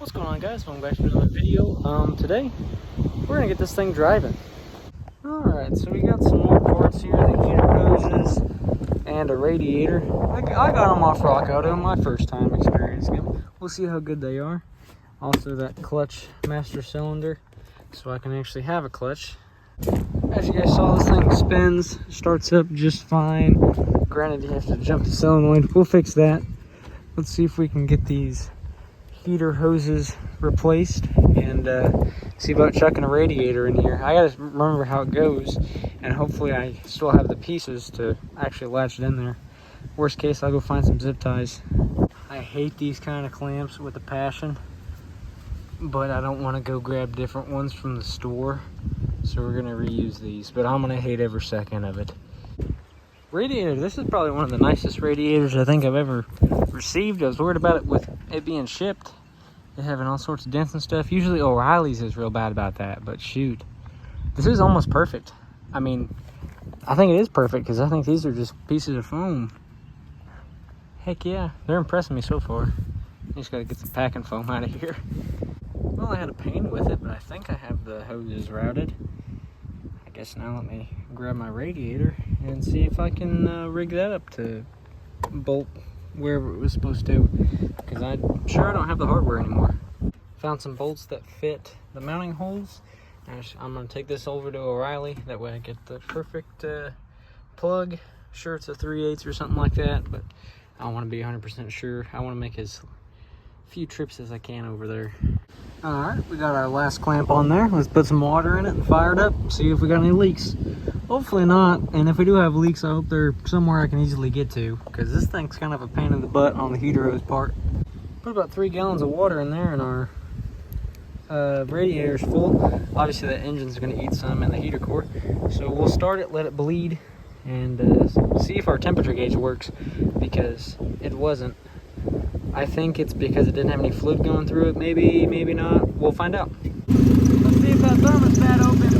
What's going on, guys? Welcome back to another video. Today we're gonna get this thing driving. Alright, so we got some more parts here, the heater hoses and a radiator. I got them off Rock Auto, my first time experiencing them. We'll see how good they are. Also that clutch master cylinder, so I can actually have a clutch. As you guys saw, this thing spins, starts up just fine. Granted, you have to jump the solenoid. We'll fix that. Let's see if we can get these heater hoses replaced and see about chucking a radiator in here. I gotta remember how it goes, and hopefully I still have the pieces to actually latch it in there. Worst case, I'll go find some zip ties. I hate these kind of clamps with a passion, but I don't want to go grab different ones from the store, so we're gonna reuse these, but I'm gonna hate every second of it. Radiator, this is probably one of the nicest radiators I think I've ever received. I was worried about it with it being shipped, it having all sorts of dents and stuff. Usually O'Reilly's is real bad about that, but shoot, this is almost perfect. I mean, I think it is perfect because I think these are just pieces of foam. Heck yeah, they're impressing me so far. I just gotta get some packing foam out of here. Well, I had a pain with it, but I think I have the hoses routed. I guess now let me grab my radiator and see if I can rig that up to bolt wherever it was supposed to, because I'm sure I don't have the hardware anymore. Found some bolts that fit the mounting holes. I'm going to take this over to O'Reilly, that way I get the perfect plug. Sure, it's a 3/8 or something like that, but I want to be 100% sure. I want to make as few trips as I can over there. Alright, we got our last clamp on there. Let's put some water in it and fire it up, see if we got any leaks. Hopefully not, and if we do have leaks, I hope they're somewhere I can easily get to, because this thing's kind of a pain in the butt on the heater hose part. Put about 3 gallons of water in there, and our radiator's full. Obviously that engine's going to eat some in the heater core, so we'll start it, let it bleed, and see if our temperature gauge works, because it wasn't. I think it's because it didn't have any fluid going through it. Maybe, maybe not. We'll find out. Let's see if that thermostat opens.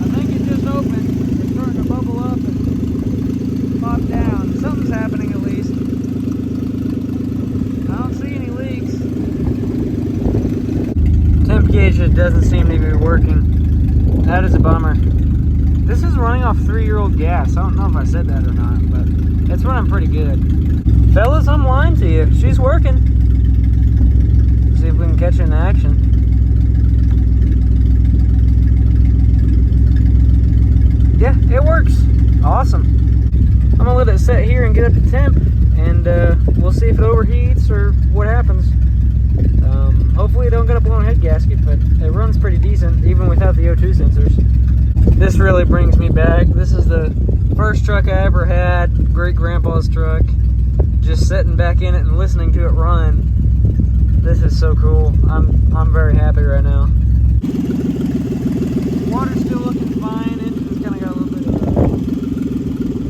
I think it just opened. It's starting to bubble up and pop down. Something's happening at least. I don't see any leaks. Temp gauge just doesn't seem to be working. That is a bummer. This is running off 3-year-old gas. I don't know if I said that or not, but it's running pretty good. Fellas, I'm lying to you. She's working. See if we can catch it in action. Yeah, it works. Awesome. I'm gonna let it sit here and get up to temp, and we'll see if it overheats or what happens. Hopefully it don't get a blown head gasket, but it runs pretty decent even without the O2 sensors. This really brings me back. This is the first truck I ever had, great grandpa's truck. Just sitting back in it and listening to it run. This is so cool. I'm very happy right now. Water's still looking fine. Engine's kind of got a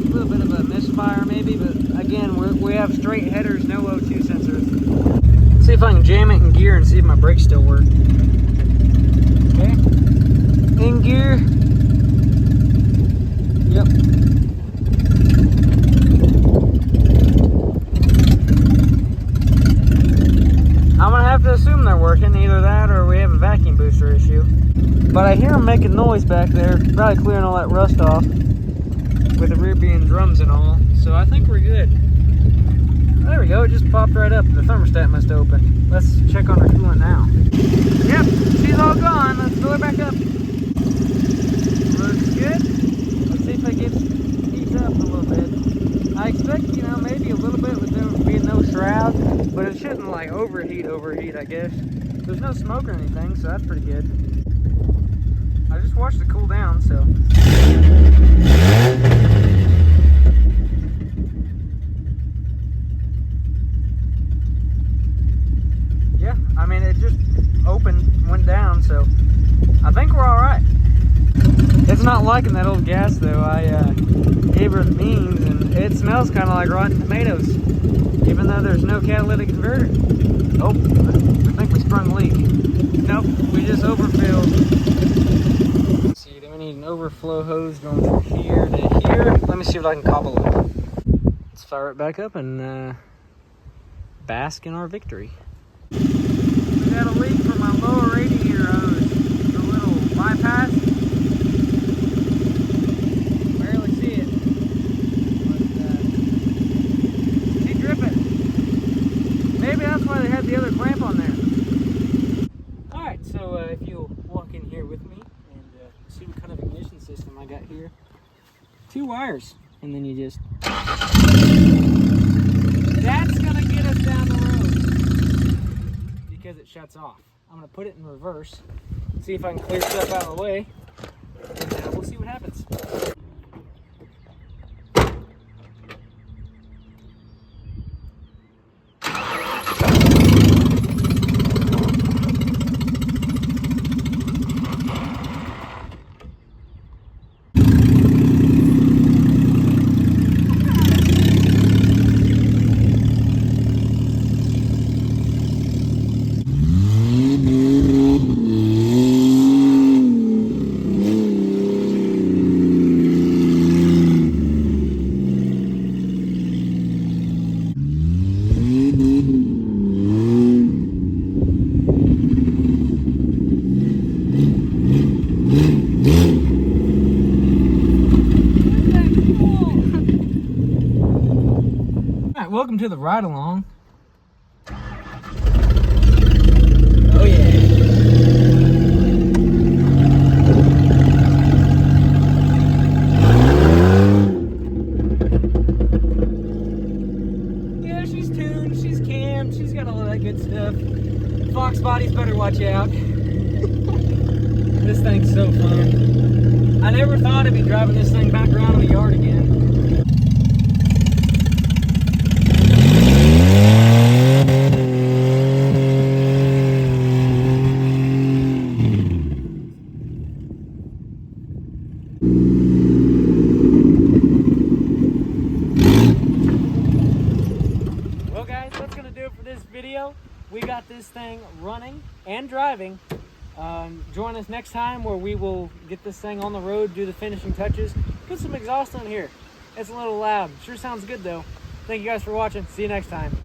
little bit of a misfire maybe, but again, we have straight headers, no O2 sensors. Let's see if I can jam it in gear and see if my brakes still work. Okay, in gear. Yep. I'm gonna have to assume they're working, either that or we have a vacuum booster issue. But I hear them making noise back there, probably clearing all that rust off with the rear being drums and all. So I think we're good. There we go, it just popped right up. The thermostat must have opened. Let's check on our coolant now. Yep, she's all gone. Let's fill her back up. Looks good. See if it heats up a little bit. I expect, maybe a little bit with there being no shroud, but it shouldn't like overheat, I guess. There's no smoke or anything, so that's pretty good. I just watched it cool down, so. Yeah, I mean, it just opened, went down, so I think we're all right. It's not liking that old gas though. I gave her the beans and it smells kind of like rotten tomatoes, even though there's no catalytic converter. Oh, I think we sprung a leak. Nope, we just overfilled. Let's see, do we need an overflow hose going from here to here. Let me see if I can cobble it. Let's fire it back up and bask in our victory. We got a leak from my lower radiator hose. The little bypass. Barely see it. But keep dripping. Maybe that's why they had the other clamp on there. Alright, so if you'll walk in here with me and see what kind of ignition system I got here. 2 wires. And then you just... That's gonna get us down the road because it shuts off. I'm gonna put it in reverse, see if I can clear stuff out of the way, and we'll see what happens. Welcome to the ride along. Oh yeah. Yeah, she's tuned, she's cammed, she's got all that good stuff. Fox bodies better watch out. This thing's so fun. I never thought I'd be driving this thing back around in the yard again. Well guys, that's gonna do it for this video. We got this thing running and driving. Join us next time where we will get this thing on the road, do the finishing touches, put some exhaust on here. It's a little loud. Sure sounds good though. Thank you guys for watching. See you next time.